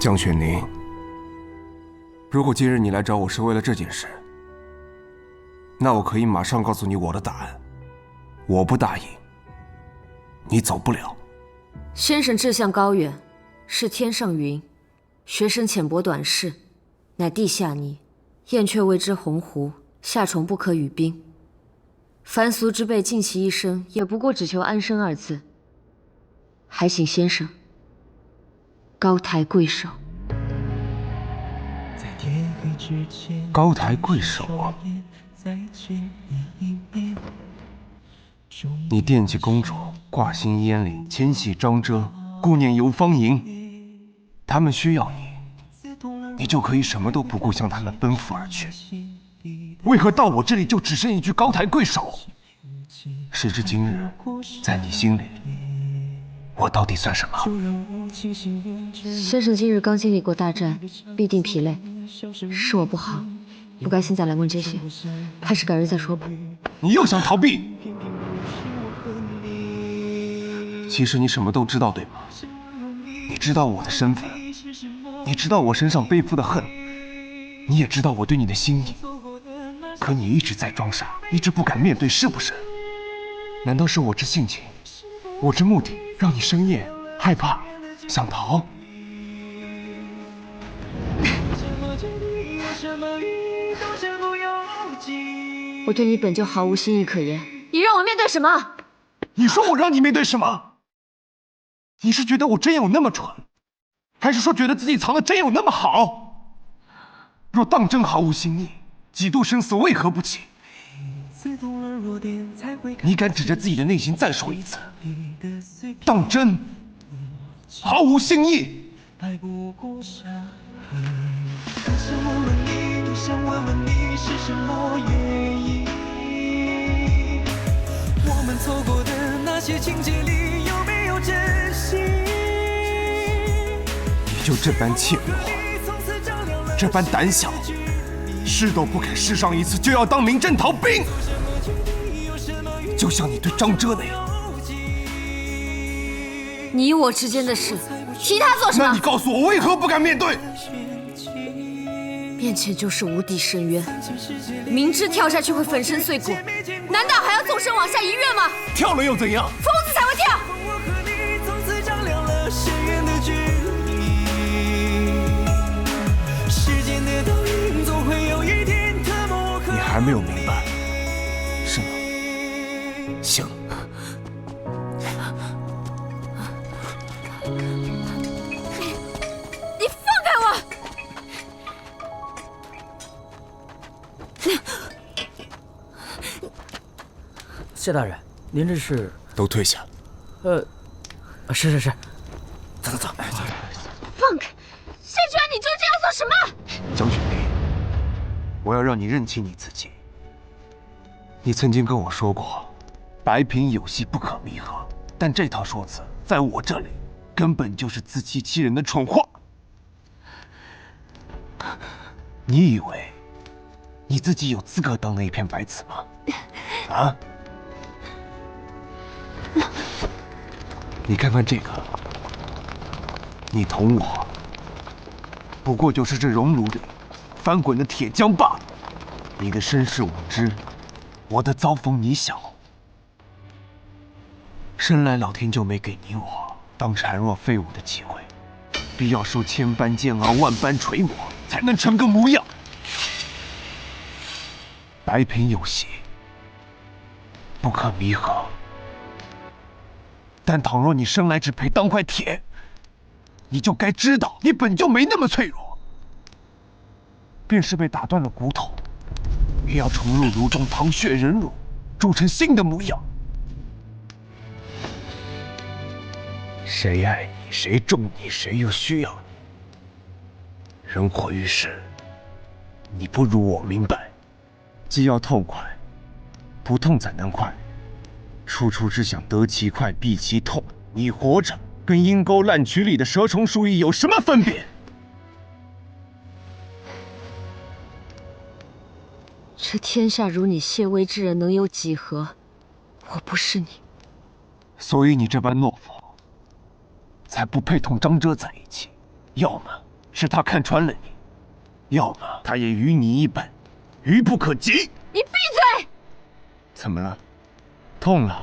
江雪宁，如果今日你来找我是为了这件事，那我可以马上告诉你我的答案。我不答应，你走不了。先生志向高远，是天上云；学生浅薄短视，乃地下泥。燕雀谓之鸿鹄，夏虫不可语冰。凡俗之辈尽其一生，也不过只求安生二字。还请先生高抬贵手。高抬贵手啊！你惦记公主，挂心燕翎，牵系张遮，顾念游芳吟，他们需要你，你就可以什么都不顾，向他们奔赴而去。为何到我这里就只剩一句高抬贵手？时至今日，在你心里，我到底算什么？先生今日刚经历过大战，必定疲累，是我不好，不该现在来问这些，还是改日再说吧。你又想逃避？其实你什么都知道，对吗？你知道我的身份，你知道我身上背负的恨，你也知道我对你的心意。可你一直在装傻，一直不敢面对，是不是？难道是我这性情，我这目的，让你生厌、害怕、想逃？我对你本就毫无心意可言，你让我面对什么？你说我让你面对什么？你是觉得我真有那么蠢，还是说觉得自己藏的真有那么好？若当真毫无心意，几度生死为何不起？你敢指着自己的内心再说一次？当真毫无心意？我们错过的那些情节里有没有真心？你就这般怯懦，这般胆小，试都不肯试上一次，就要当临阵逃兵，就像你对张遮那样。你我之间的事，提他做什么？那你告诉我，为何不敢面对？面前就是无底深渊，明知跳下去会粉身碎骨，难道还要纵身往下一跃吗？跳了又怎样？疯子才会跳！你还没有明白，是吗？行。你放开我！谢大人，您这是？都退下。是，走。放开！谢娟，你究竟要做什么？江雪宁，我要让你认清你自己。你曾经跟我说过，白贫有戏不可弥合，但这套说辞在我这里根本就是自欺欺人的蠢话。你以为你自己有资格当那一片白纸吗？啊？你看看这个，你同我不过就是这熔炉里翻滚的铁浆罢了。你的身世我知，我的遭逢你晓。生来老天就没给你我当孱弱废物的机会，必要受千般煎熬，万般锤磨，才能成个模样。白贫有戏，不可弥合。但倘若你生来只配当块铁，你就该知道，你本就没那么脆弱。便是被打断了骨头，也要重入炉中淌血忍辱，铸成新的模样。谁爱你，谁重你，谁又需要你？人活于世，你不如我明白，既要痛快，不痛怎能快？处处只想得其快，避其痛。你活着跟阴沟烂渠里的蛇虫鼠蚁有什么分别？这天下如你谢微之人能有几何？我不是你，所以你这般懦夫，才不配同张遮在一起。要么是他看穿了你，要么他也与你一般，愚不可及。你闭嘴！怎么了？痛了？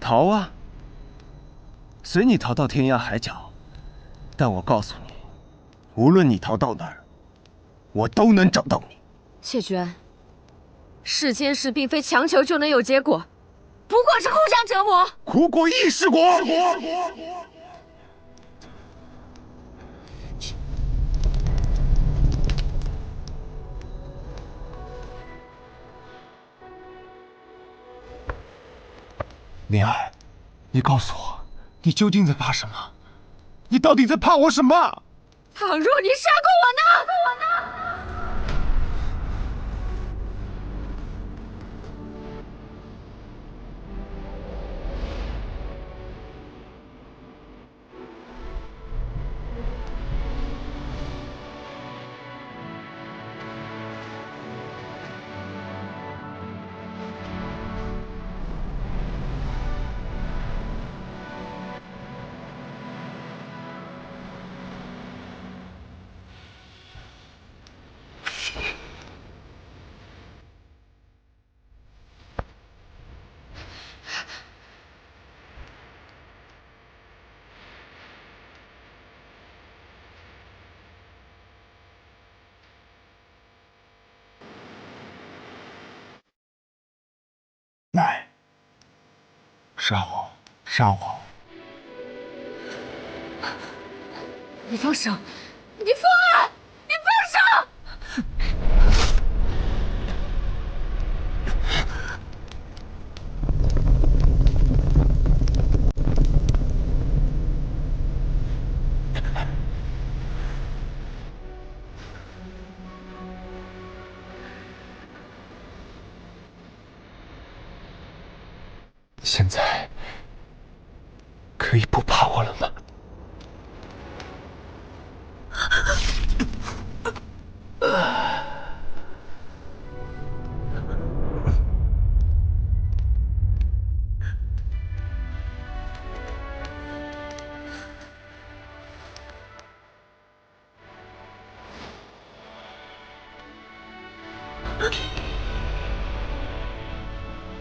逃啊！随你逃到天涯海角，但我告诉你，无论你逃到哪儿，我都能找到你。谢居安，世间事并非强求就能有结果，不过是互相折磨。苦果亦是果。灵儿，你告诉我，你究竟在怕什么？你到底在怕我什么？倘若你杀过我呢？来，杀我，杀我！你放手！你疯了！你放手！现在可以不怕我了吗？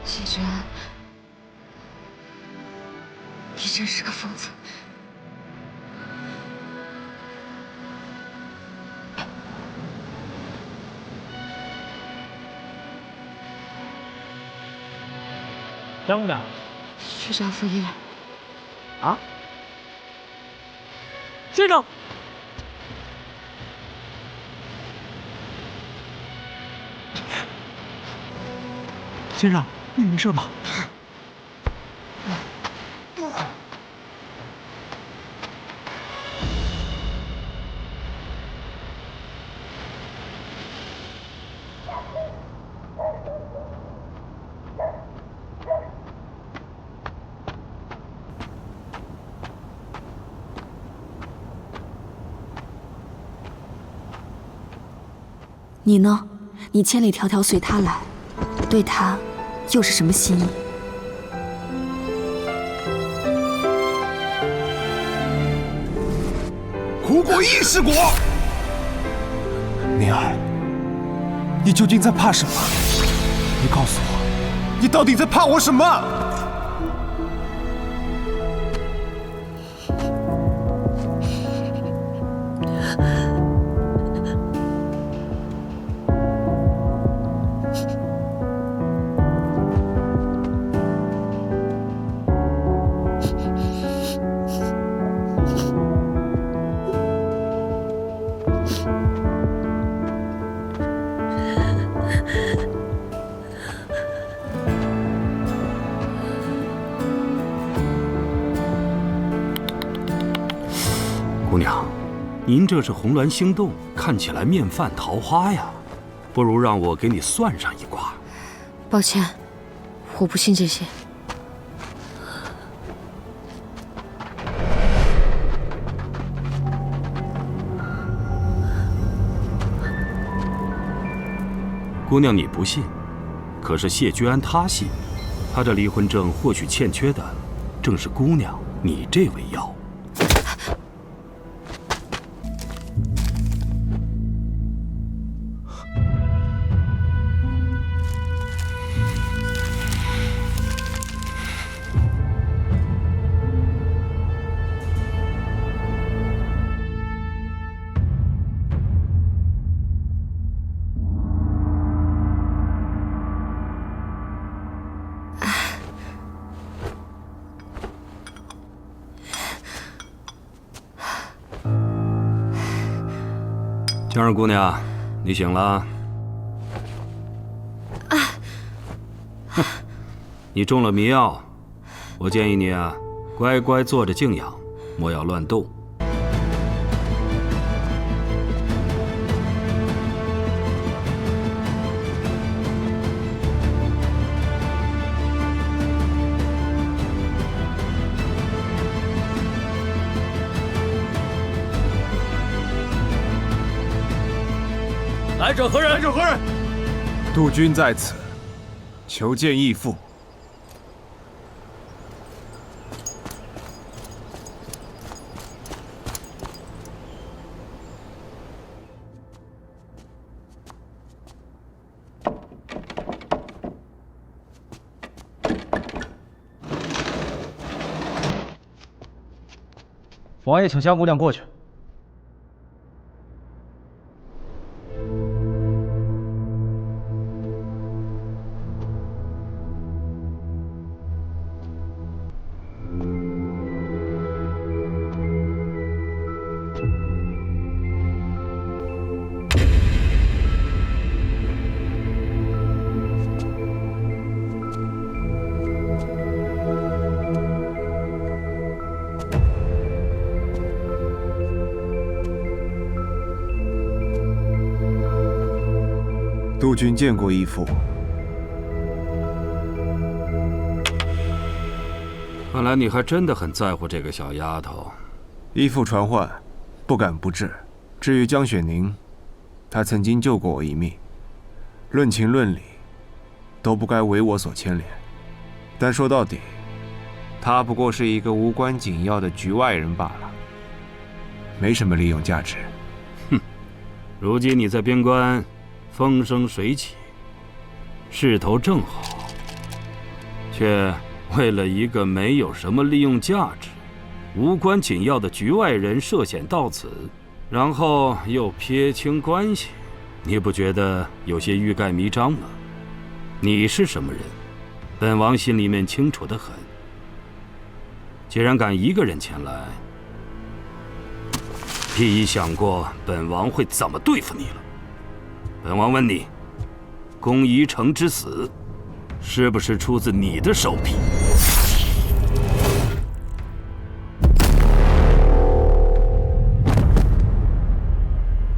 谢居安，你真是个疯子！张姑娘，学长夫爷。啊？先生，先生，你没事吧？你呢？你千里迢迢随他来，对他又是什么心意？苦果亦是果。灵儿，你究竟在怕什么？你告诉我，你到底在怕我什么？姑娘，您这是红鸾星动，看起来面泛桃花呀，不如让我给你算上一卦。抱歉，我不信这些。姑娘你不信，可是谢居安他信，他这离婚证或许欠缺的，正是姑娘你这味药。江儿姑娘，你醒了？你中了迷药，我建议你啊，乖乖坐着静养，莫要乱动。来者何人？来者何人？督军在此，求见义父。王爷，请江姑娘过去。督军见过义父。看来你还真的很在乎这个小丫头。义父传唤，不敢不至。至于江雪宁，她曾经救过我一命，论情论理，都不该为我所牵连。但说到底，她不过是一个无关紧要的局外人罢了，没什么利用价值。哼，如今你在边关风生水起，势头正好，却为了一个没有什么利用价值、无关紧要的局外人涉险到此，然后又撇清关系，你不觉得有些欲盖弥彰吗？你是什么人，本王心里面清楚得很。既然敢一个人前来，必已想过本王会怎么对付你了。本王问你，宫宜城之死，是不是出自你的手笔？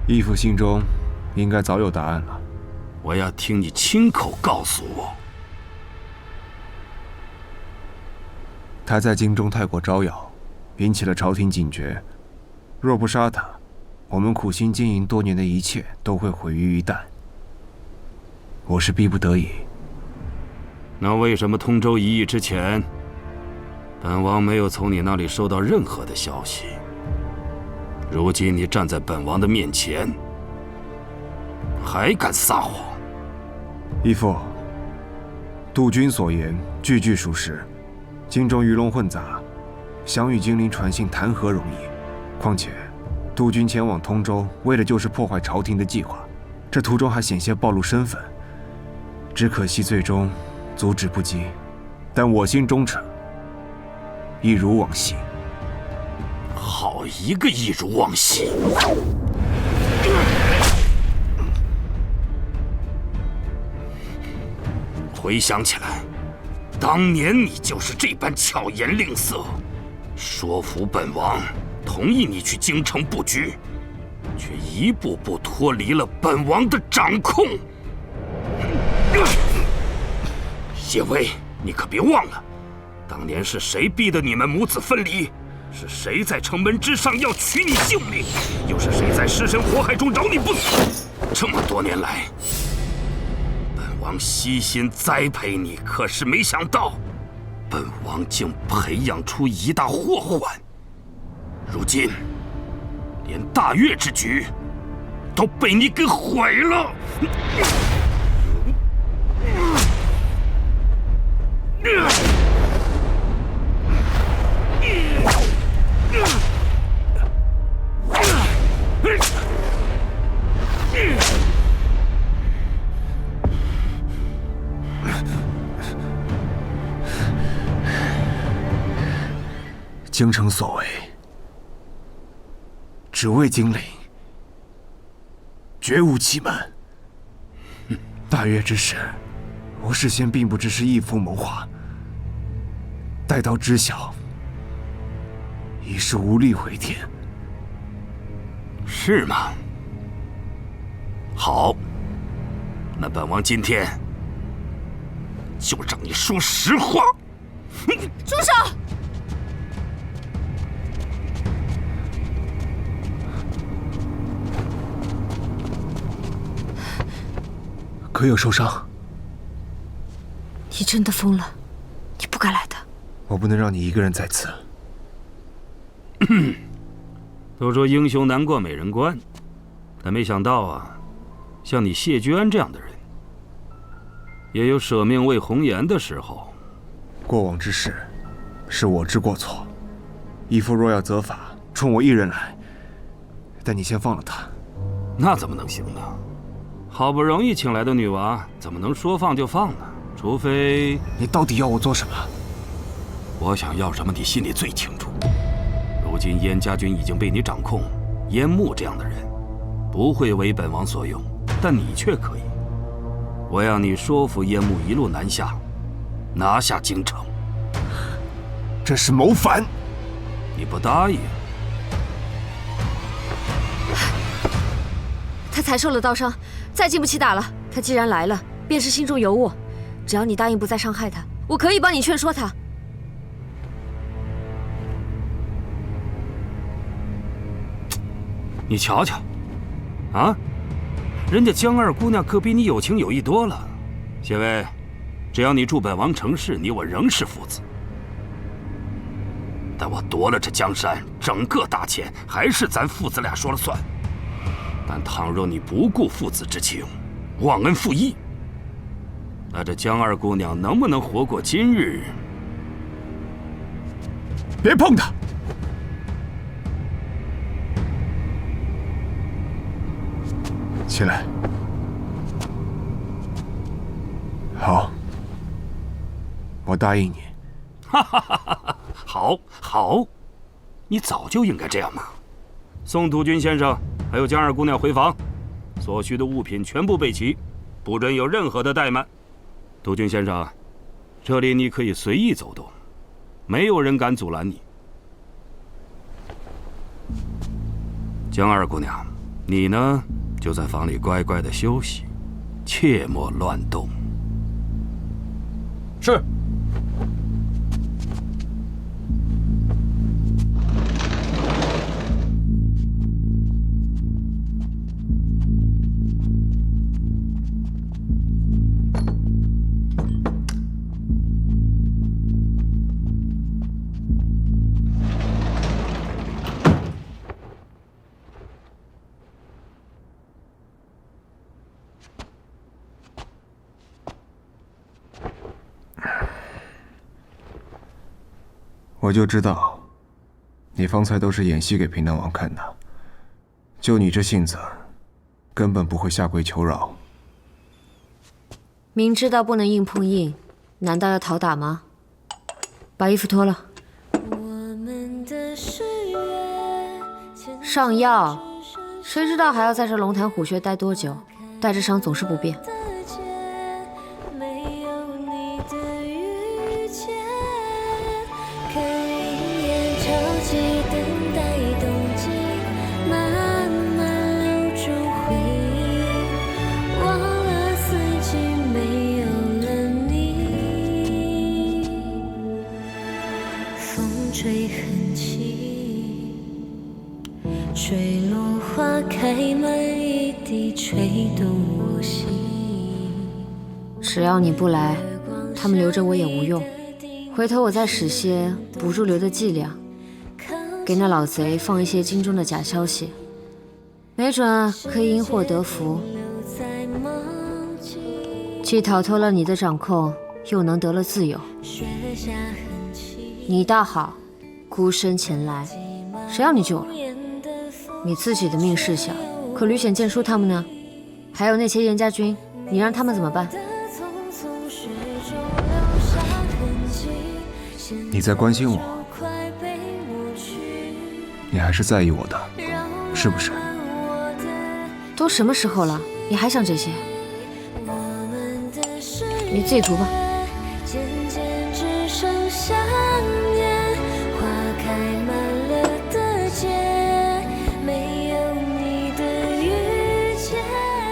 义父心中应该早有答案了。我要听你亲口告诉我。他在京中太过招摇，引起了朝廷警觉。若不杀他，我们苦心经营多年的一切都会毁于一旦。我是逼不得已。那为什么通州一役之前，本王没有从你那里收到任何的消息？如今你站在本王的面前，还敢撒谎？义父，督军所言句句属实。京中鱼龙混杂，想与金陵传信谈何容易？况且，督军前往通州，为的就是破坏朝廷的计划。这途中还险些暴露身份，只可惜最终阻止不及。但我心忠诚，一如往昔。好一个一如往昔！回想起来，当年你就是这般巧言令色，说服本王同意你去京城布局，却一步步脱离了本王的掌控。叶薇，你可别忘了，当年是谁逼得你们母子分离？是谁在城门之上要取你性命？又是谁在尸身火海中饶你不死？这么多年来，本王悉心栽培你，可是没想到，本王竟培养出一大祸患。如今，连大越之局都被你给毁了。京城所为，只为金陵，绝无其瞒。大悦之事，我事先并不只是义父谋划，待到知晓，已是无力回天。是吗？好，那本王今天就让你说实话。住手！可有受伤？你真的疯了，你不该来的。我不能让你一个人在此。都说英雄难过美人关，但没想到啊，像你谢居安这样的人，也有舍命为红颜的时候。过往之事，是我之过错。义父若要责罚，冲我一人来。但你先放了他。那怎么能行呢？好不容易请来的女娃，怎么能说放就放呢？除非……你到底要我做什么？我想要什么，你心里最清楚。如今燕家军已经被你掌控，燕牧这样的人不会为本王所用，但你却可以。我要你说服燕牧一路南下，拿下京城。这是谋反！你不答应？他才受了刀伤，再经不起打了。他既然来了，便是心中有我。只要你答应不再伤害他，我可以帮你劝说他。你瞧瞧，啊，人家江二姑娘可比你有情有义多了。谢薇，只要你助本王成事，你我仍是父子。但我夺了这江山，整个大钱还是咱父子俩说了算。但倘若你不顾父子之情，忘恩负义，那这江二姑娘能不能活过今日？别碰她！起来。好，我答应你。哈哈哈哈！好，好，你早就应该这样嘛。送督军先生还有江二姑娘回房，所需的物品全部备齐，不准有任何的怠慢。督军先生，这里你可以随意走动，没有人敢阻拦你。江二姑娘，你呢，就在房里乖乖的休息，切莫乱动。是。我就知道，你方才都是演戏给平南王看的。就你这性子，根本不会下跪求饶。明知道不能硬碰硬，难道要讨打吗？把衣服脱了。上药，谁知道还要在这龙潭虎穴待多久？带着伤总是不便。吹很起，吹落花开满一地，吹动我心。只要你不来，他们留着我也无用。回头我再使些补助流的伎俩，给那老贼放一些京中的假消息，没准可以因祸得福，既逃脱了你的掌控，又能得了自由。你倒好，孤身前来，谁要你救了？你自己的命事小，可吕显、剑叔他们呢？还有那些燕家军，你让他们怎么办？你在关心我，你还是在意我的，是不是？都什么时候了，你还想这些？你自己涂吧。渐渐只剩想念，花开满了的街，没有你的遇见。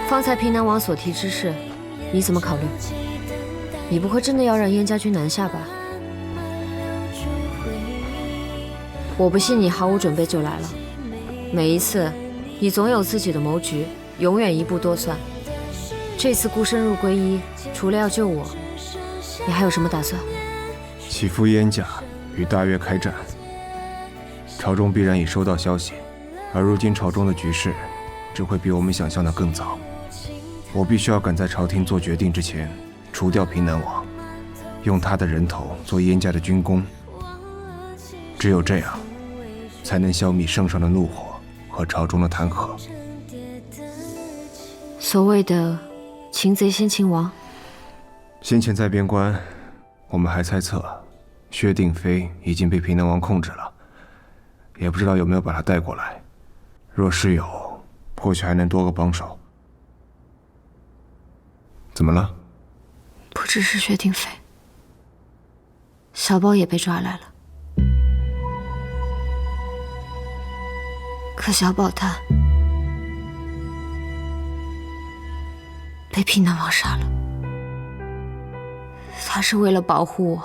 方才平南王所提之事，你怎么考虑？你不会真的要让燕家军南下吧？我不信你毫无准备就来了。每一次，你总有自己的谋局，永远一步多算。这次孤身入归依，除了要救我，你还有什么打算？起复燕家，与大越开战。朝中必然已收到消息，而如今朝中的局势，只会比我们想象的更糟。我必须要赶在朝廷做决定之前，除掉平南王，用他的人头做燕家的军功。只有这样，才能消弭圣上的怒火和朝中的弹劾。所谓的擒贼先擒王，先前在边关，我们还猜测薛定妃已经被平南王控制了，也不知道有没有把他带过来。若是有，或许还能多个帮手。怎么了？不只是薛定妃，小宝也被抓来了。可小宝他被平南王杀了，他是为了保护我，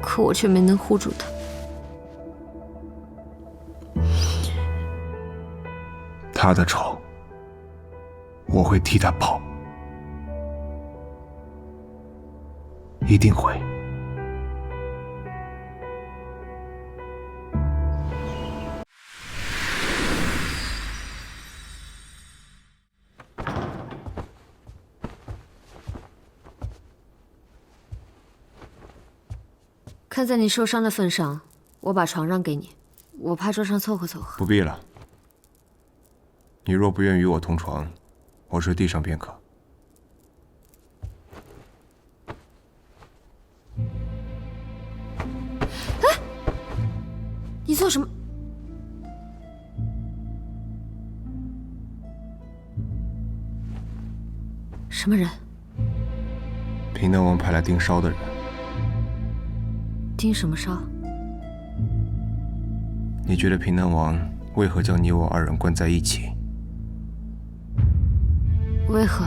可我却没能护住他。他的仇，我会替他报，一定会。看在你受伤的份上，我把床让给你，我怕桌上凑合凑合。不必了。你若不愿与我同床，我睡地上便可。哎，你做什么？什么人？平南王派来盯梢的人。盯什么梢？你觉得平南王为何将你我二人关在一起？为何？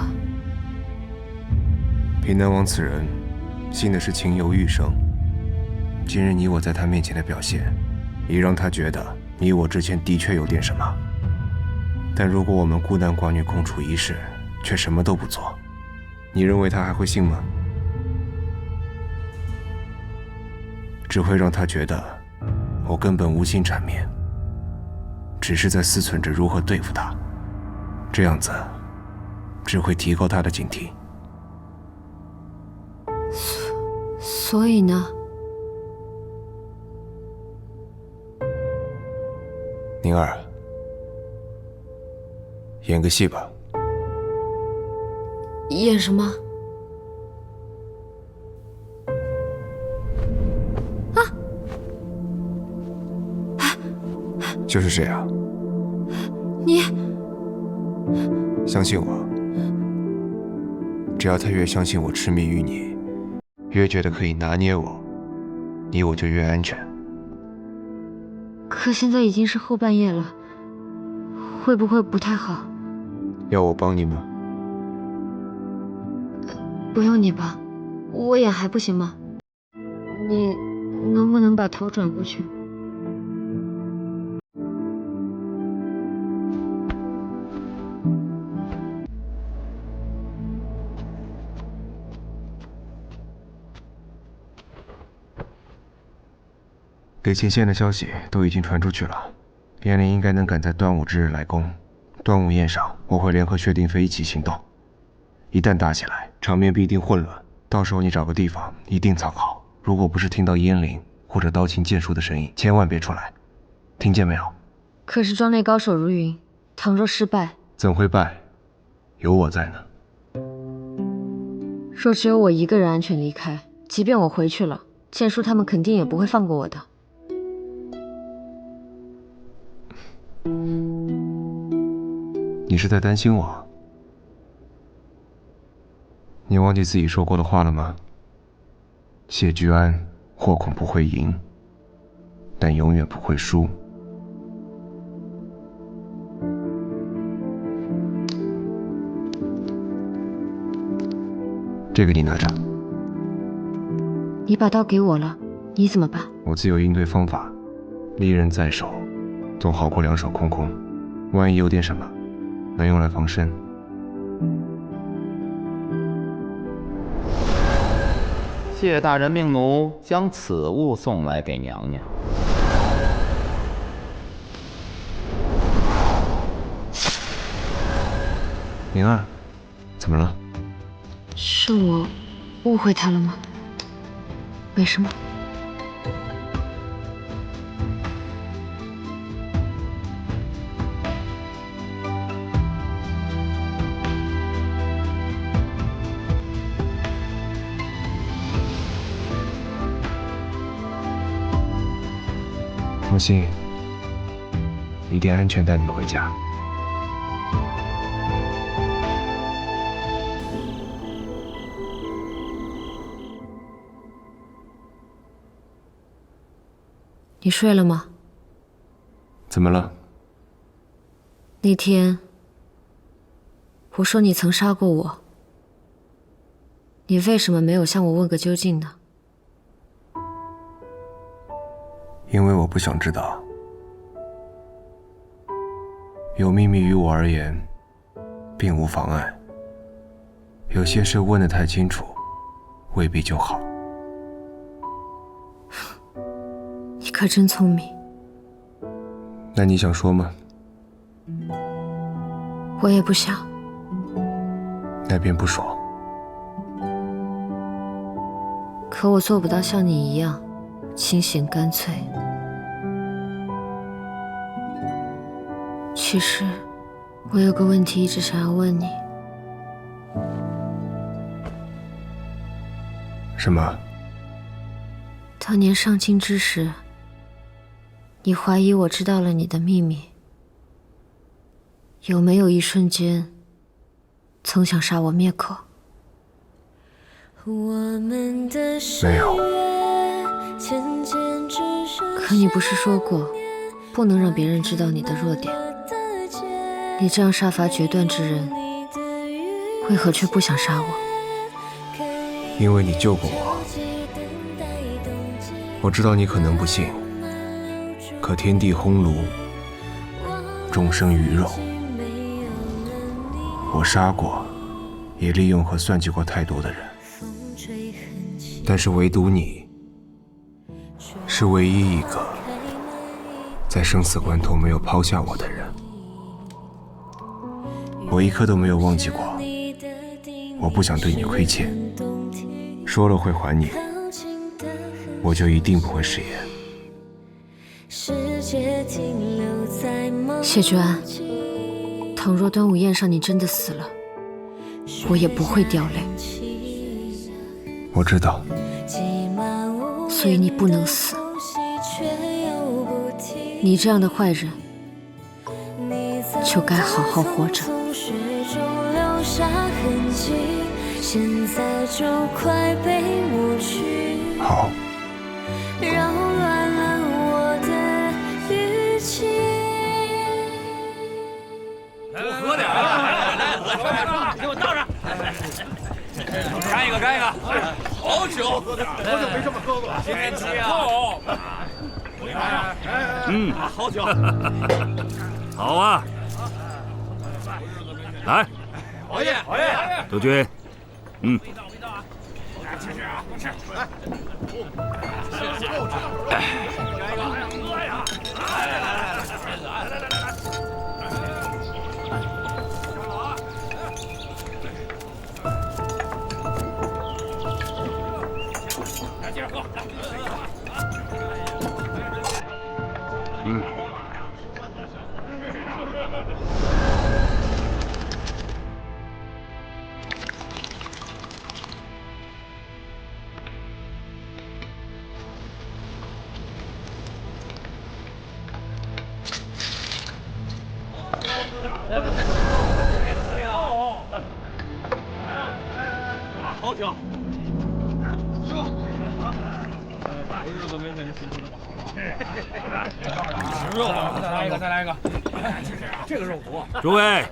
平南王此人，信的是情由欲生。今日你我在他面前的表现，已让他觉得你我之间的确有点什么。但如果我们孤男寡女共处一室，却什么都不做，你认为他还会信吗？只会让他觉得我根本无心缠绵，只是在思忖着如何对付他。这样子只会提高他的警惕。所以呢？宁儿，演个戏吧。演什么？就是这样。你相信我，只要他越相信我痴迷于你，越觉得可以拿捏我，你我就越安全。可现在已经是后半夜了，会不会不太好？要我帮你吗？不用你帮，我演还不行吗？你能不能把头转过去？给前线的消息都已经传出去了，燕灵应该能赶在端午之日来攻。端午宴上，我会联合薛定妃一起行动。一旦打起来，场面必定混乱。到时候你找个地方一定藏好。如果不是听到烟铃或者刀琴剑术的声音，千万别出来，听见没有？可是庄内高手如云，倘若失败，怎会败？有我在呢。若只有我一个人安全离开，即便我回去了，剑叔他们肯定也不会放过我的。你是在担心我？你忘记自己说过的话了吗？谢居安或恐不会赢，但永远不会输。这个你拿着。你把刀给我了，你怎么办？我自有应对方法，利刃在手，总好过两手空空。万一有点什么，能用来防身。谢大人命奴将此物送来给娘娘。灵儿，怎么了？是我误会他了吗？为什么？放心，一定安全带你们回家。你睡了吗？怎么了？那天我说你曾杀过我，你为什么没有向我问个究竟呢？因为我不想知道。有秘密于我而言，并无妨碍。有些事问得太清楚，未必就好。你可真聪明。那你想说吗？我也不想。那便不说。可我做不到像你一样清醒干脆。其实，我有个问题一直想要问你。什么？当年上京之时，你怀疑我知道了你的秘密，有没有一瞬间曾想杀我灭口？没有。可你不是说过，不能让别人知道你的弱点？你这样杀伐决断之人，为何却不想杀我？因为你救过我。我知道你可能不信，可天地烘炉，众生鱼肉。我杀过，也利用和算计过太多的人，但是唯独你，是唯一一个在生死关头没有抛下我的人。我一刻都没有忘记过，我不想对你亏欠，说了会还你，我就一定不会食言。谢居安，倘若端午宴上你真的死了，我也不会掉泪。我知道。所以你不能死。你这样的坏人，就该好好活着。好。扰乱了我的语气。多喝点啊！给我倒上。干一个，干一个。好酒，好久没这么喝过。今天气啊！好酒。好啊。来。好耶，好耶。德军，吃啊，吃！来。行。大日子没跟你辛苦这么好。肉，再来一个，再来一个。这个肉不。诸位，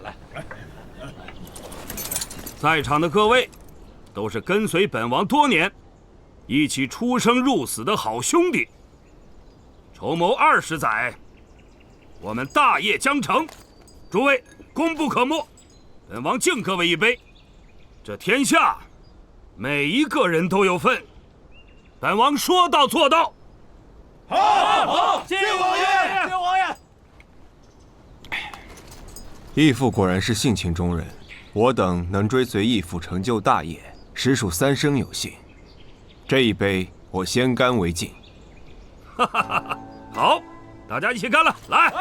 在场的各位，都是跟随本王多年，一起出生入死的好兄弟。筹谋20载，我们大业将成。诸位功不可没，本王敬各位一杯。这天下，每一个人都有份。本王说到做到。好，谢王爷，谢王爷。义父果然是性情中人，我等能追随义父成就大业，实属三生有幸。这一杯，我先干为敬。哈哈哈！好，大家一起干了，来！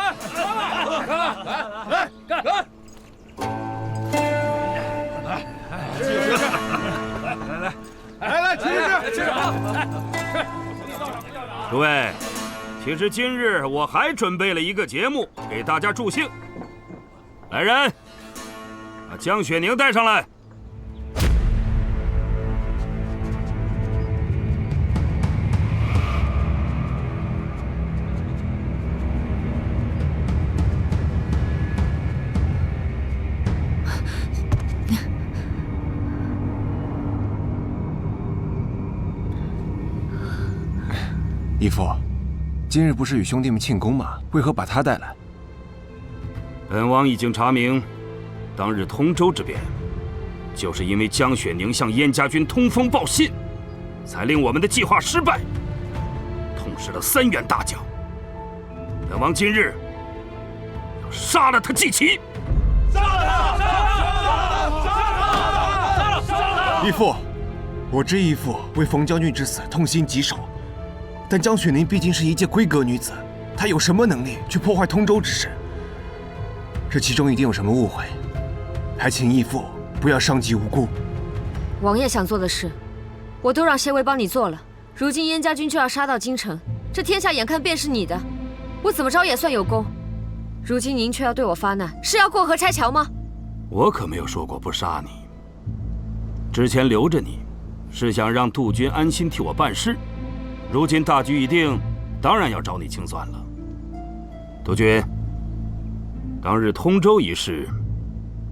来，干！来，起誓！诸位，其实今日我还准备了一个节目给大家助兴。来人，把江雪宁带上来。义父，今日不是与兄弟们庆功吗？为何把他带来？本王已经查明，当日通州之变，就是因为江雪宁向燕家军通风报信，才令我们的计划失败，痛失了3员大将。本王今日要杀了他祭旗！杀了他！义父，我知义父为冯将军之死痛心疾首，但江雪宁毕竟是一介闺阁女子，她有什么能力去破坏通州之事？这其中一定有什么误会，还请义父不要伤及无辜。王爷想做的事，我都让协卫帮你做了。如今燕家军就要杀到京城，这天下眼看便是你的，我怎么着也算有功。如今您却要对我发难，是要过河拆桥吗？我可没有说过不杀你。之前留着你，是想让杜君安心替我办事。如今大局已定，当然要找你清算了。杜君，当日通州一事，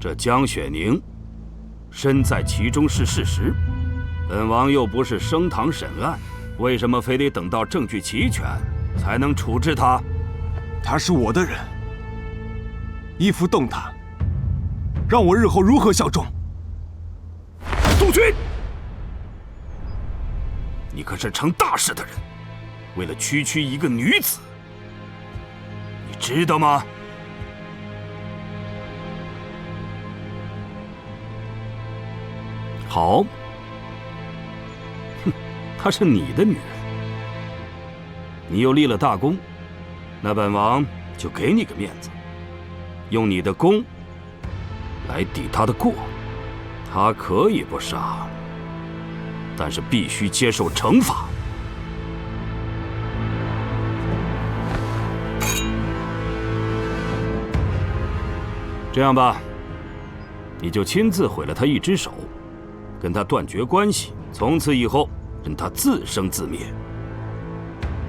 这江雪宁身在其中是事实，本王又不是升堂审案，为什么非得等到证据齐全才能处置他？他是我的人，义父动他，让我日后如何效忠？杜君，你可是成大事的人，为了区区一个女子，你知道吗？好，哼，她是你的女人，你又立了大功，那本王就给你个面子，用你的功来抵她的过。她可以不杀，但是必须接受惩罚。这样吧，你就亲自毁了他一只手，跟他断绝关系，从此以后任他自生自灭。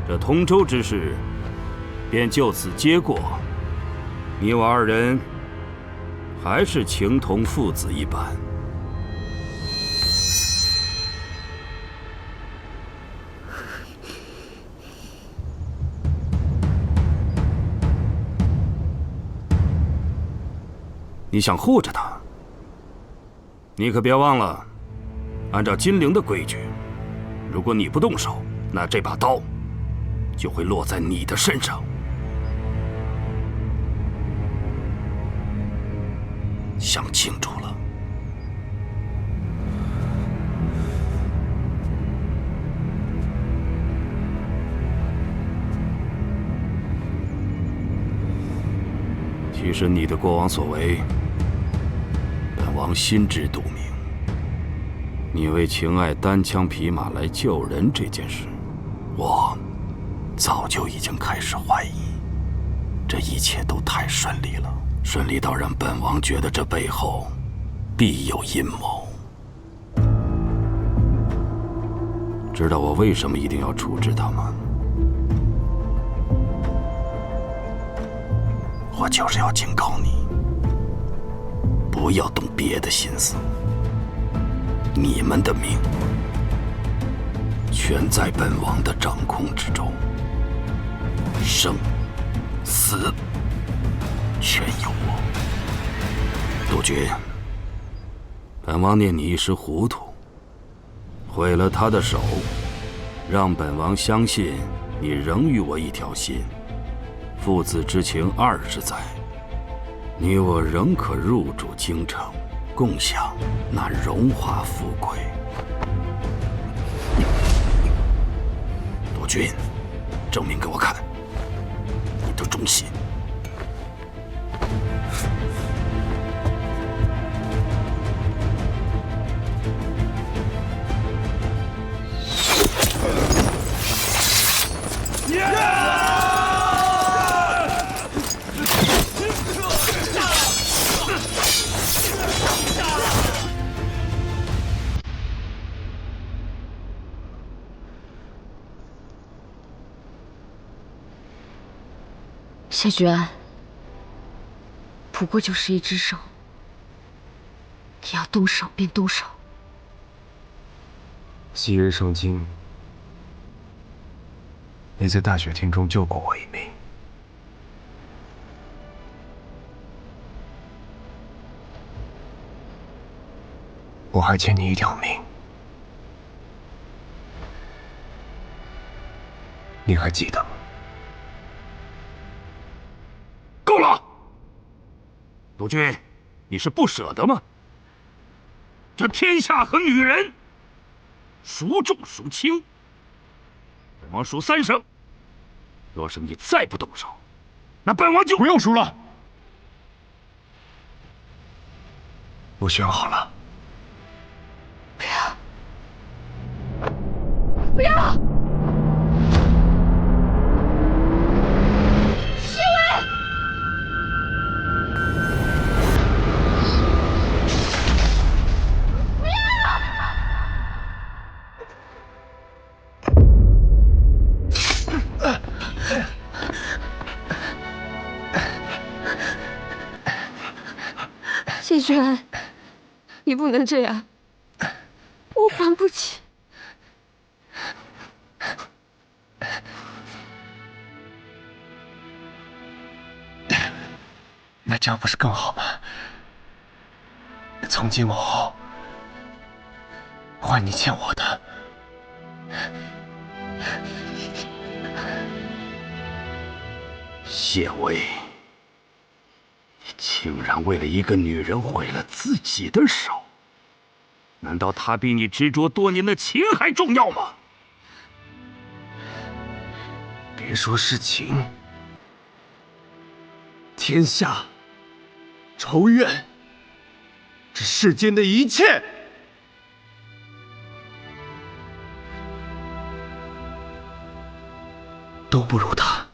这通州之事便就此接过，你我2人还是情同父子一般。你想护着他，你可别忘了，按照金陵的规矩，如果你不动手，那这把刀就会落在你的身上。想清楚了。其实你的过往所为，本王心知肚明。你为情爱单枪匹马来救人这件事，我早就已经开始怀疑，这一切都太顺利了，顺利到让本王觉得这背后必有阴谋。知道我为什么一定要处置他吗？我就是要警告你，不要动别的心思。你们的命全在本王的掌控之中，生死全由我。杜鹃，本王念你一时糊涂，毁了他的手，让本王相信你仍与我一条心，父子之情20载，你我仍可入主京城，共享那荣华富贵。杜鹃，证明给我看你的忠心。谢绝安，不过就是一只手，你要动手便动手。昔日圣经，你在大雪天中救过我一命，我还欠你一条命，你还记得吗？够了，杜鹃，你是不舍得吗？这天下和女人，孰重孰轻？本王数3声，若是你再不动手，那本王就……不用数了，我选好了。不要！不要！谢绝安，你不能这样，我还不起。那这样不是更好吗？从今往后，还你欠我的。谢薇，你竟然为了一个女人毁了自己的手，难道她比你执着多年的情还重要吗？别说是情，天下、仇怨，这世间的一切，都不如他。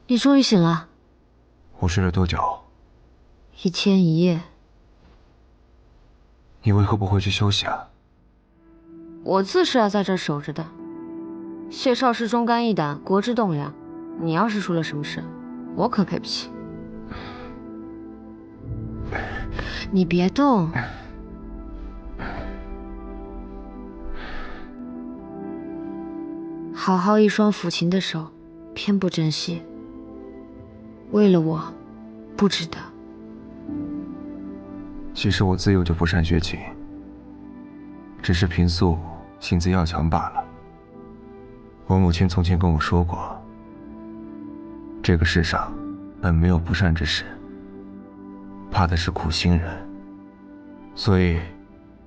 你终于醒了。我睡了多久？1天1夜。你为何不回去休息啊？我自是要在这守着的。谢少是忠肝义胆，国之栋梁。你要是出了什么事，我可赔不起。你别动。好好一双抚琴的手，偏不珍惜。为了我，不值得。其实我自幼就不善学琴，只是平素性子要强罢了。我母亲从前跟我说过，这个世上本没有不善之事，怕的是苦心人。所以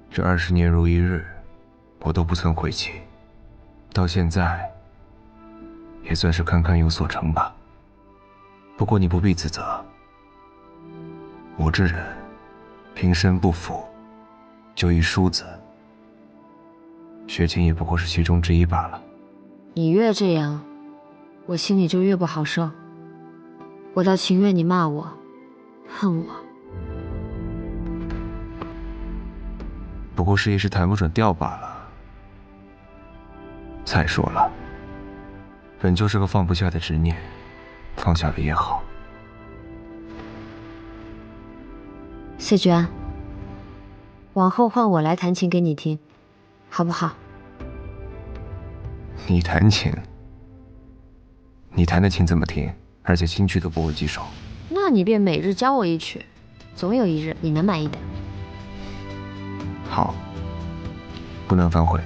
这20年如一日，我都不曾回琴，到现在也算是堪堪有所成吧。不过你不必自责，我这人平生不腐，就一梳子，学琴也不过是其中之一罢了。你越这样，我心里就越不好受。我倒情愿你骂我，恨我。不过是一时谈不准调罢了。再说了，本就是个放不下的执念，放下了也好。谢觉安，往后换我来弹琴给你听，好不好？你弹琴？你弹的琴怎么听？而且新曲都不会几首。那你便每日教我一曲，总有一日你能满意的。好，不能反悔。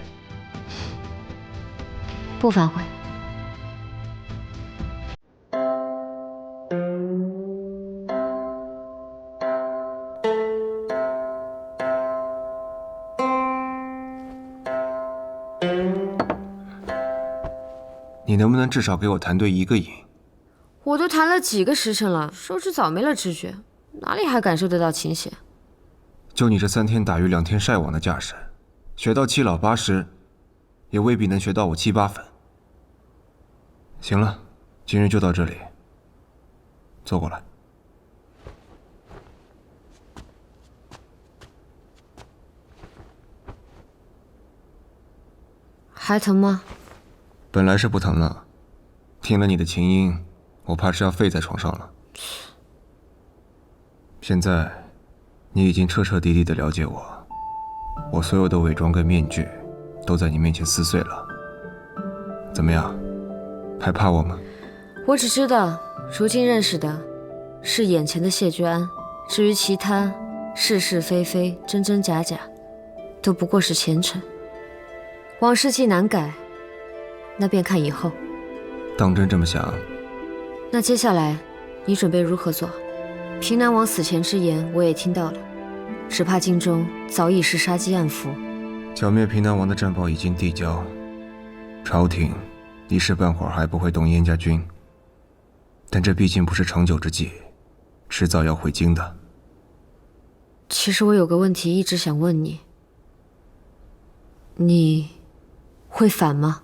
不反悔。你能不能至少给我弹对一个音？我都弹了几个时辰了，手指早没了知觉，哪里还感受得到琴弦？就你这3天打鱼2天晒网的架势，学到7老8十，也未必能学到我7、8分。行了，今日就到这里。坐过来。还疼吗？本来是不疼了，听了你的琴音，我怕是要废在床上了。现在，你已经彻彻底底的了解我，我所有的伪装跟面具，都在你面前撕碎了。怎么样，还怕我吗？我只知道，如今认识的是眼前的谢觉安，至于其他是是非非、真真假假，都不过是前尘。往事既难改，那便看以后。当真这么想？那接下来你准备如何做？平南王死前之言我也听到了，只怕京中早已是杀机暗伏。剿灭平南王的战报已经递交，朝廷一时半会儿还不会动燕家军，但这毕竟不是长久之计，迟早要回京的。其实我有个问题一直想问你，你会反吗？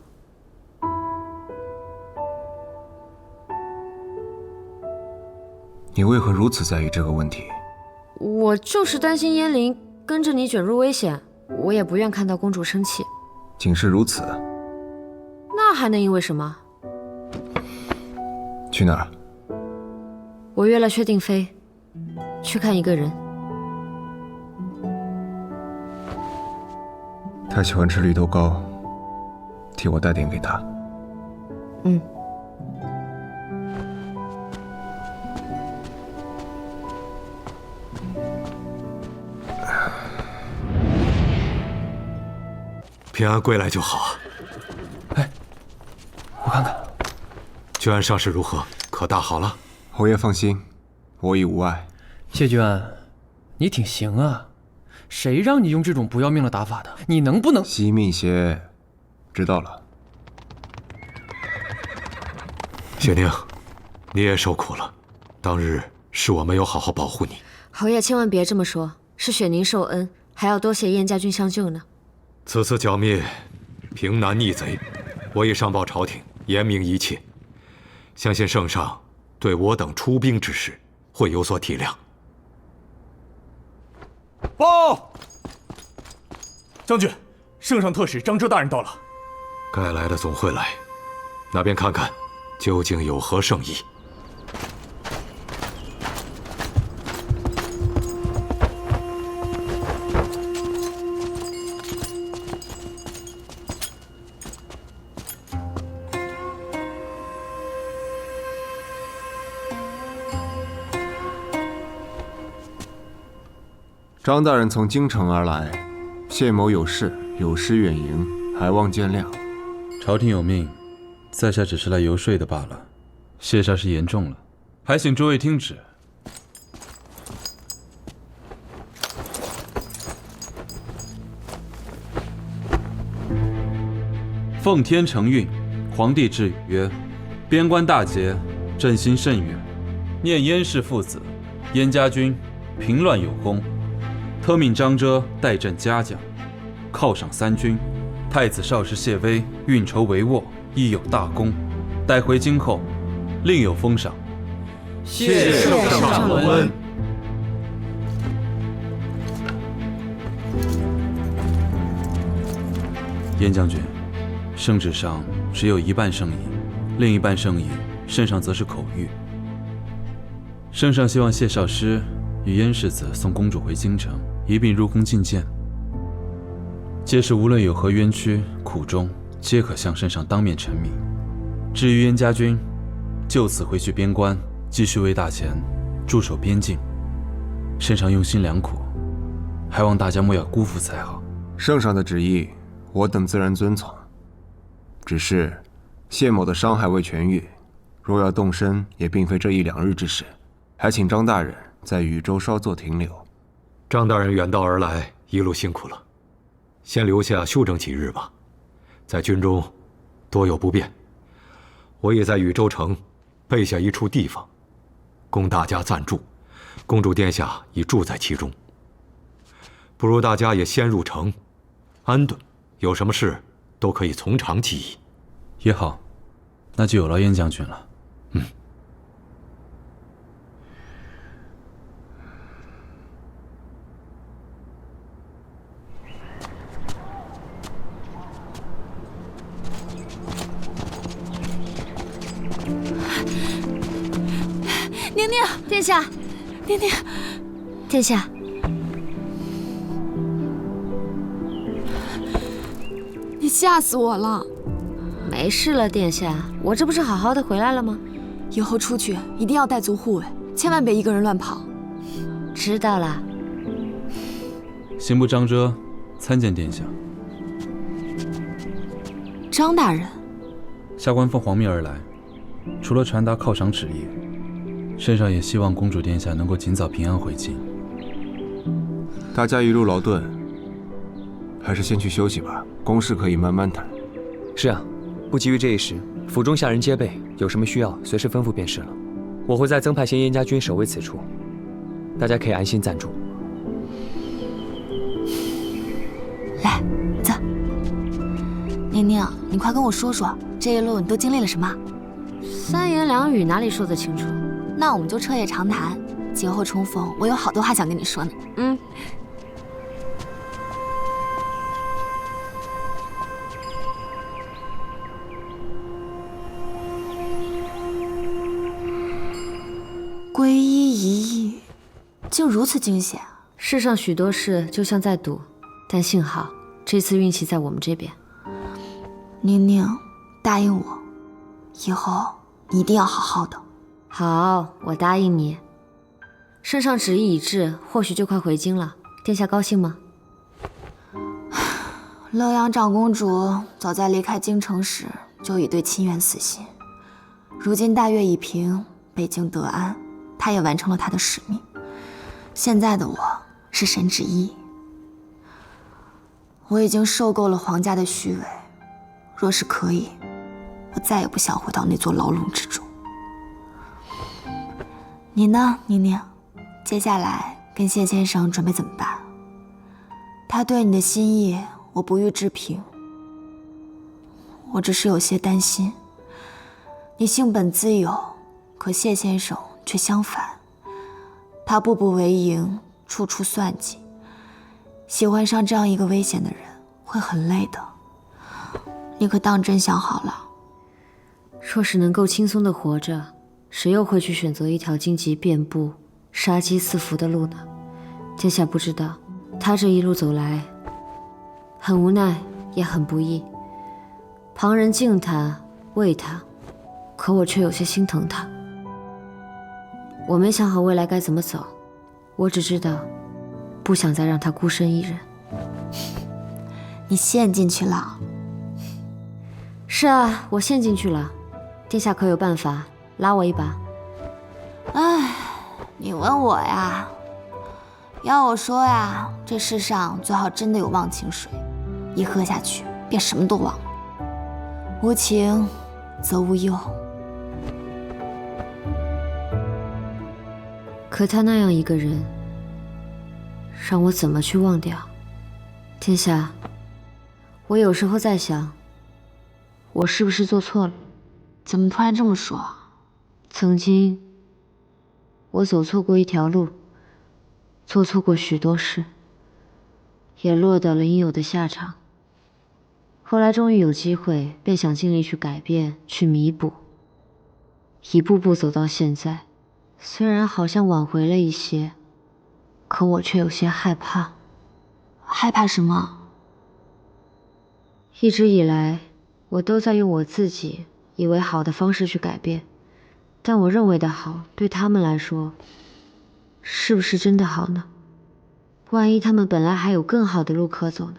你为何如此在意这个问题？我就是担心燕陵跟着你卷入危险，我也不愿看到公主生气。仅是如此？那还能因为什么？去哪儿？我约了薛定妃，去看一个人。他喜欢吃绿豆糕，替我带点给他。嗯。平安归来就好。哎，我看看，觉安伤势如何？可大好了？侯爷放心，我已无碍。谢觉安，你挺行啊，谁让你用这种不要命的打法的？你能不能惜命些？知道了。雪宁，你也受苦了。当日是我没有好好保护你。侯爷千万别这么说，是雪宁受恩，还要多谢燕家军相救呢。此次剿灭平南逆贼，我已上报朝廷，严明一切。相信圣上对我等出兵之事会有所体谅。报，将军，圣上特使张遮大人到了。该来的总会来，那边看看究竟有何圣意。张大人从京城而来，谢某有事，有失远迎，还望见谅。朝廷有命，在下只是来游说的罢了。谢煞是严重了，还请诸位听旨。奉天承运，皇帝制语曰：边关大捷，朕心甚远。念燕氏父子，燕家军平乱有功。特命张遮代朕嘉奖，犒赏3军。太子少师谢威运筹帷幄，亦有大功。待回京后，另有封赏。谢圣上长温。燕将军，圣旨上只有一半圣意，另一半圣意，圣上则是口谕。圣上希望谢少师与燕世子送公主回京城，一并入宫觐见。届时无论有何冤屈苦衷，皆可向圣上当面陈明。至于燕家军，就此回去边关，继续为大前驻守边境。圣上用心良苦，还望大家莫要辜负才好。圣上的旨意，我等自然遵从。只是谢某的伤害未痊愈，若要动身，也并非这一两日之事，还请张大人在禹州稍作停留。张大人远道而来，一路辛苦了，先留下休整几日吧。在军中多有不便，我也在禹州城备下一处地方，供大家暂住。公主殿下已住在其中，不如大家也先入城安顿，有什么事都可以从长计议。也好，那就有劳燕将军了。宁宁，殿下，宁宁，殿下，你吓死我了！没事了，殿下，我这不是好好的回来了吗？以后出去一定要带足护卫，千万别一个人乱跑。知道了。刑部张遮参见殿下。张大人，下官奉皇命而来，除了传达犒赏旨意，圣上也希望公主殿下能够尽早平安回京。大家一路劳顿，还是先去休息吧，公事可以慢慢谈。是啊，不急于这一时，府中下人皆备，有什么需要随时吩咐便是了。我会再增派些燕家军守卫此处，大家可以安心暂住。来，走。宁宁，你快跟我说说，这一路你都经历了什么？三言两语哪里说得清楚？那我们就彻夜长谈，节后重逢，我有好多话想跟你说呢。皈依一役，竟如此惊险。世上许多事就像在赌，但幸好这次运气在我们这边。宁宁，答应我，以后一定要好好的。好，我答应你。圣上旨意已至，或许就快回京了。殿下高兴吗？乐阳长公主早在离开京城时就已对亲缘死心，如今大越已平，北京得安，她也完成了她的使命。现在的我是神旨意，我已经受够了皇家的虚伪。若是可以，我再也不想回到那座牢笼之中。你呢，宁宁？接下来跟谢先生准备怎么办？他对你的心意，我不予置评。我只是有些担心，你性本自由，可谢先生却相反。他步步为营，处处算计，喜欢上这样一个危险的人，会很累的。你可当真想好了？若是能够轻松的活着，谁又会去选择一条荆棘遍布、杀机四伏的路呢？殿下不知道，他这一路走来，很无奈，也很不易。旁人敬他、为他，可我却有些心疼他。我没想好未来该怎么走，我只知道，不想再让他孤身一人。你陷进去了。是啊，我陷进去了。殿下可有办法拉我一把？哎，你问我呀？要我说呀，这世上最好真的有忘情水，一喝下去便什么都忘了。无情则无忧。可他那样一个人，让我怎么去忘掉？殿下，我有时候在想，我是不是做错了？怎么突然这么说？曾经，我走错过一条路，做错过许多事，也落得了应有的下场。后来终于有机会，便想尽力去改变，去弥补，一步步走到现在。虽然好像挽回了一些，可我却有些害怕。害怕什么？一直以来，我都在用我自己以为好的方式去改变，但我认为的好，对他们来说，是不是真的好呢？万一他们本来还有更好的路可走呢？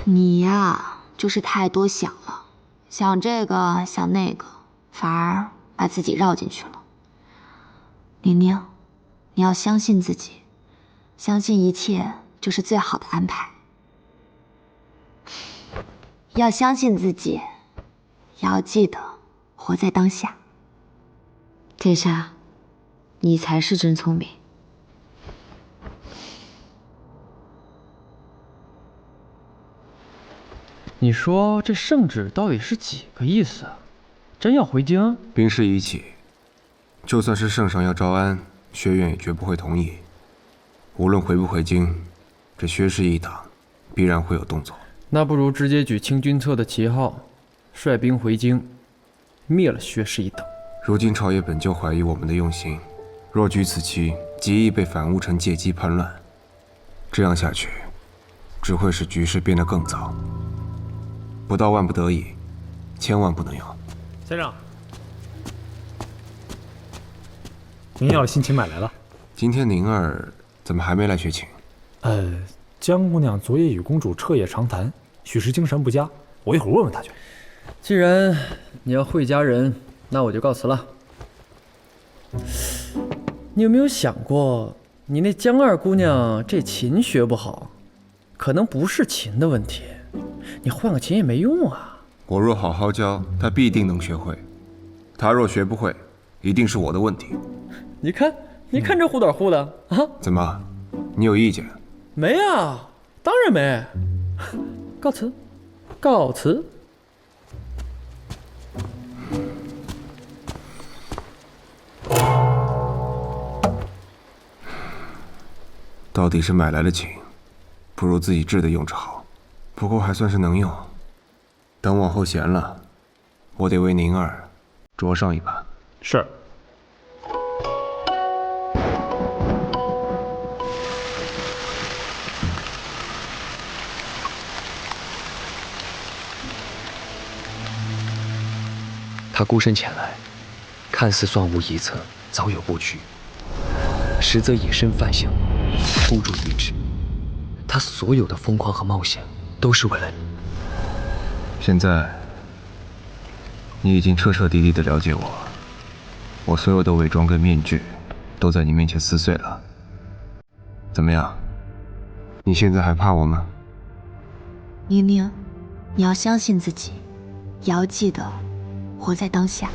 你呀，就是太多想了，想这个想那个，反而把自己绕进去了。宁宁，你要相信自己，相信一切就是最好的安排。要相信自己，也要记得活在当下。殿下，你才是真聪明。你说这圣旨到底是几个意思啊？真要回京？兵事已起，就算是圣上要招安，薛院也绝不会同意。无论回不回京，这薛氏一党必然会有动作。那不如直接举清君侧的旗号，率兵回京，灭了薛氏一党。如今朝野本就怀疑我们的用心，若举此旗，极易被反误成借机叛乱。这样下去，只会使局势变得更糟。不到万不得已，千万不能有。先生，您要的新琴买来了。今天宁儿怎么还没来学琴？江姑娘昨夜与公主彻夜长谈，许是精神不佳，我一会儿问问她去。既然你要会佳人，那我就告辞了。你有没有想过，你那江二姑娘这琴学不好，可能不是琴的问题，你换个琴也没用啊。我若好好教，她必定能学会；她若学不会，一定是我的问题。你看这忽短忽的啊？怎么，你有意见？没啊，当然没。告辞，告辞。到底是买来的琴，不如自己制的用着好。不过还算是能用。等往后闲了，我得为宁儿酌上一把。是。他孤身前来，看似算无一策，早有布局，实则以身犯险，孤注一掷。他所有的疯狂和冒险，都是为了你。现在，你已经彻彻底底的了解我，我所有的伪装跟面具，都在你面前撕碎了。怎么样？你现在还怕我吗？宁宁，你要相信自己，也要记得活在当下。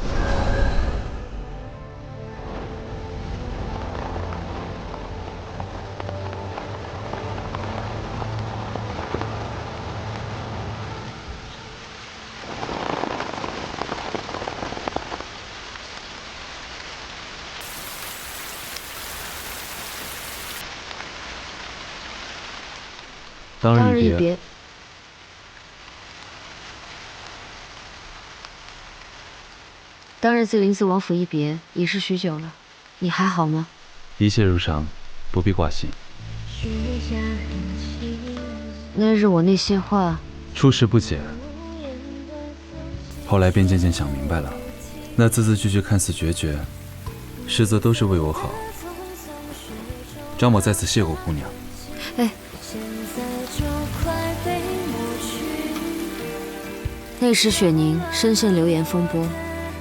当日一别。当日自林子王府一别，已是许久了，你还好吗？一切如常，不必挂心。那日我那些话，初时不解，后来便渐渐想明白了，那字字句句看似决绝，实则都是为我好。张某在此谢过姑娘。哎，那时雪宁深陷流言风波，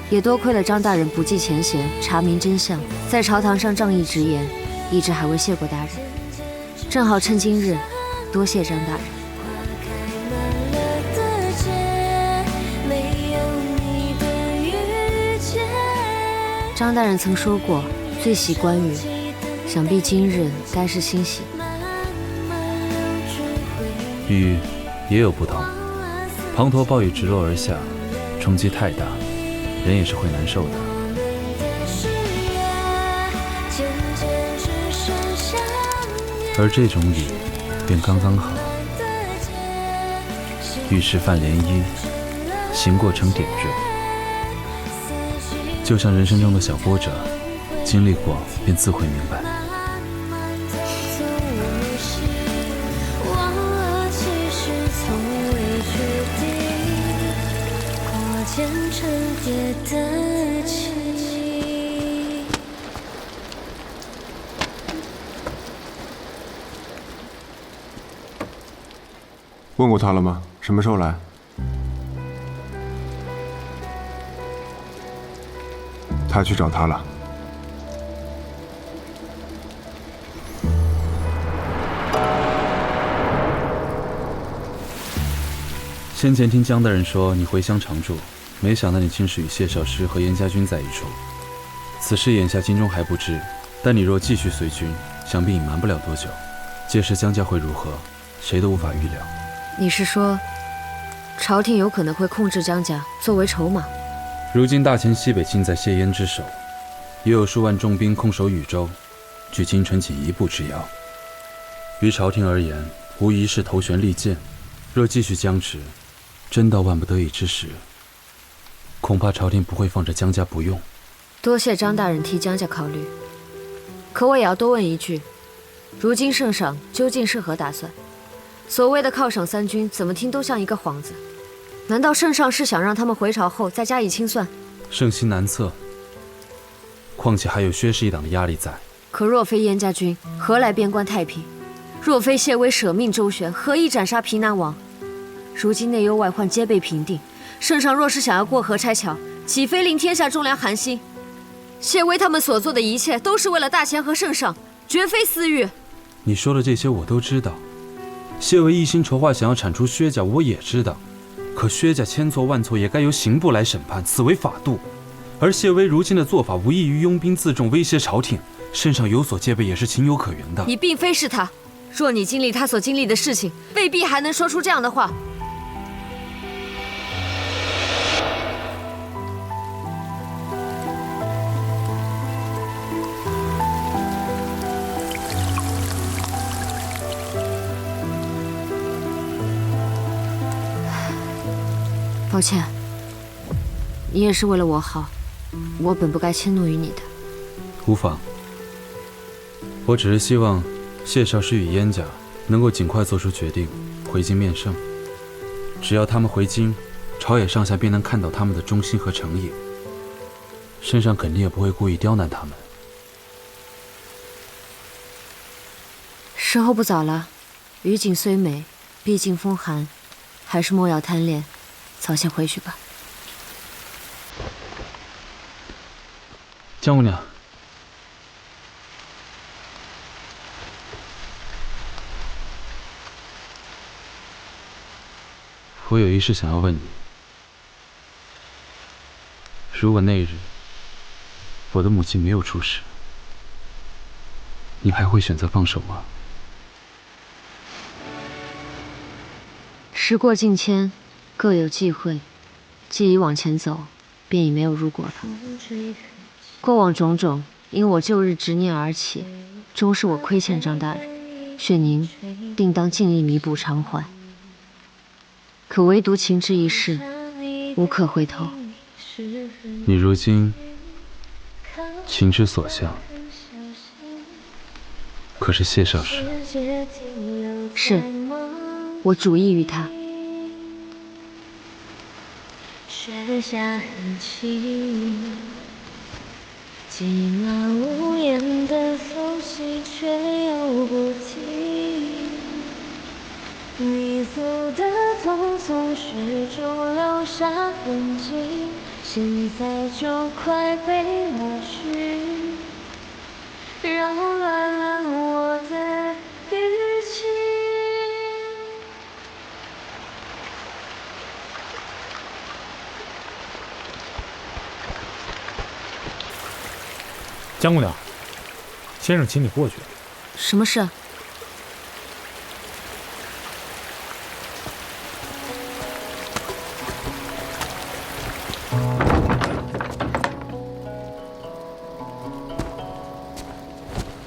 也多亏了张大人不计前嫌，查明真相，在朝堂上仗义直言，一直还未谢过大人。正好趁今日，多谢张大人。张大人曾说过，最喜观雨，想必今日该是欣喜。雨也有不同，滂沱暴雨直落而下，冲击太大，人也是会难受的。而这种雨便刚刚好，遇事泛涟漪，行过成点缀，就像人生中的小波折，经历过便自会明白。问过他了吗？什么时候来？他去找他了。先前听江大人说你回乡常住，没想到你竟是与谢少师和严家军在一处。此事眼下京中还不知，但你若继续随军，想必隐瞒不了多久。届时江家会如何，谁都无法预料。你是说，朝廷有可能会控制江家作为筹码？如今大秦西北尽在谢燕之手，也有数万重兵控守禹州，距京城仅一步之遥。于朝廷而言，无疑是头悬利剑。若继续僵持，真到万不得已之时，恐怕朝廷不会放着江家不用。多谢张大人替江家考虑，可我也要多问一句：如今圣上究竟是何打算？所谓的犒赏三军，怎么听都像一个幌子。难道圣上是想让他们回朝后再加以清算？圣心难测，况且还有薛氏一党的压力在。可若非燕家军，何来边关太平？若非谢威舍命周旋，何以斩杀平南王？如今内忧外患皆被平定，圣上若是想要过河拆桥，岂非令天下忠良寒心？谢威他们所做的一切，都是为了大钱和圣上，绝非私欲。你说的这些我都知道。谢威一心筹划想要铲除薛家，我也知道。可薛家千错万错，也该由刑部来审判，此为法度。而谢威如今的做法，无异于拥兵自重，威胁朝廷，身上有所戒备，也是情有可原的。你并非是他，若你经历他所经历的事情，未必还能说出这样的话。抱歉，你也是为了我好，我本不该迁怒于你的。无妨，我只是希望谢少师与燕家能够尽快做出决定，回京面圣。只要他们回京，朝野上下便能看到他们的忠心和诚意。圣上肯定也不会故意刁难他们。时候不早了，雨景虽美，毕竟风寒，还是莫要贪恋。早些回去吧。江姑娘，我有一事想要问你。如果那日我的母亲没有出事，你还会选择放手吗？时过境迁，各有忌讳，既已往前走，便已没有如果了。过往种种，因我旧日执念而起，终是我亏欠张大人，愿您定当尽力弥补偿还。可唯独情之一事，无可回头。你如今情之所向，可是谢少师？是，我主意于他。雪下痕迹，寂寥无言的缝隙，却又不停。你走的匆匆，雪中留下痕迹，现在就快被抹去，扰乱了我的语气。江姑娘，先生请你过去。什么事？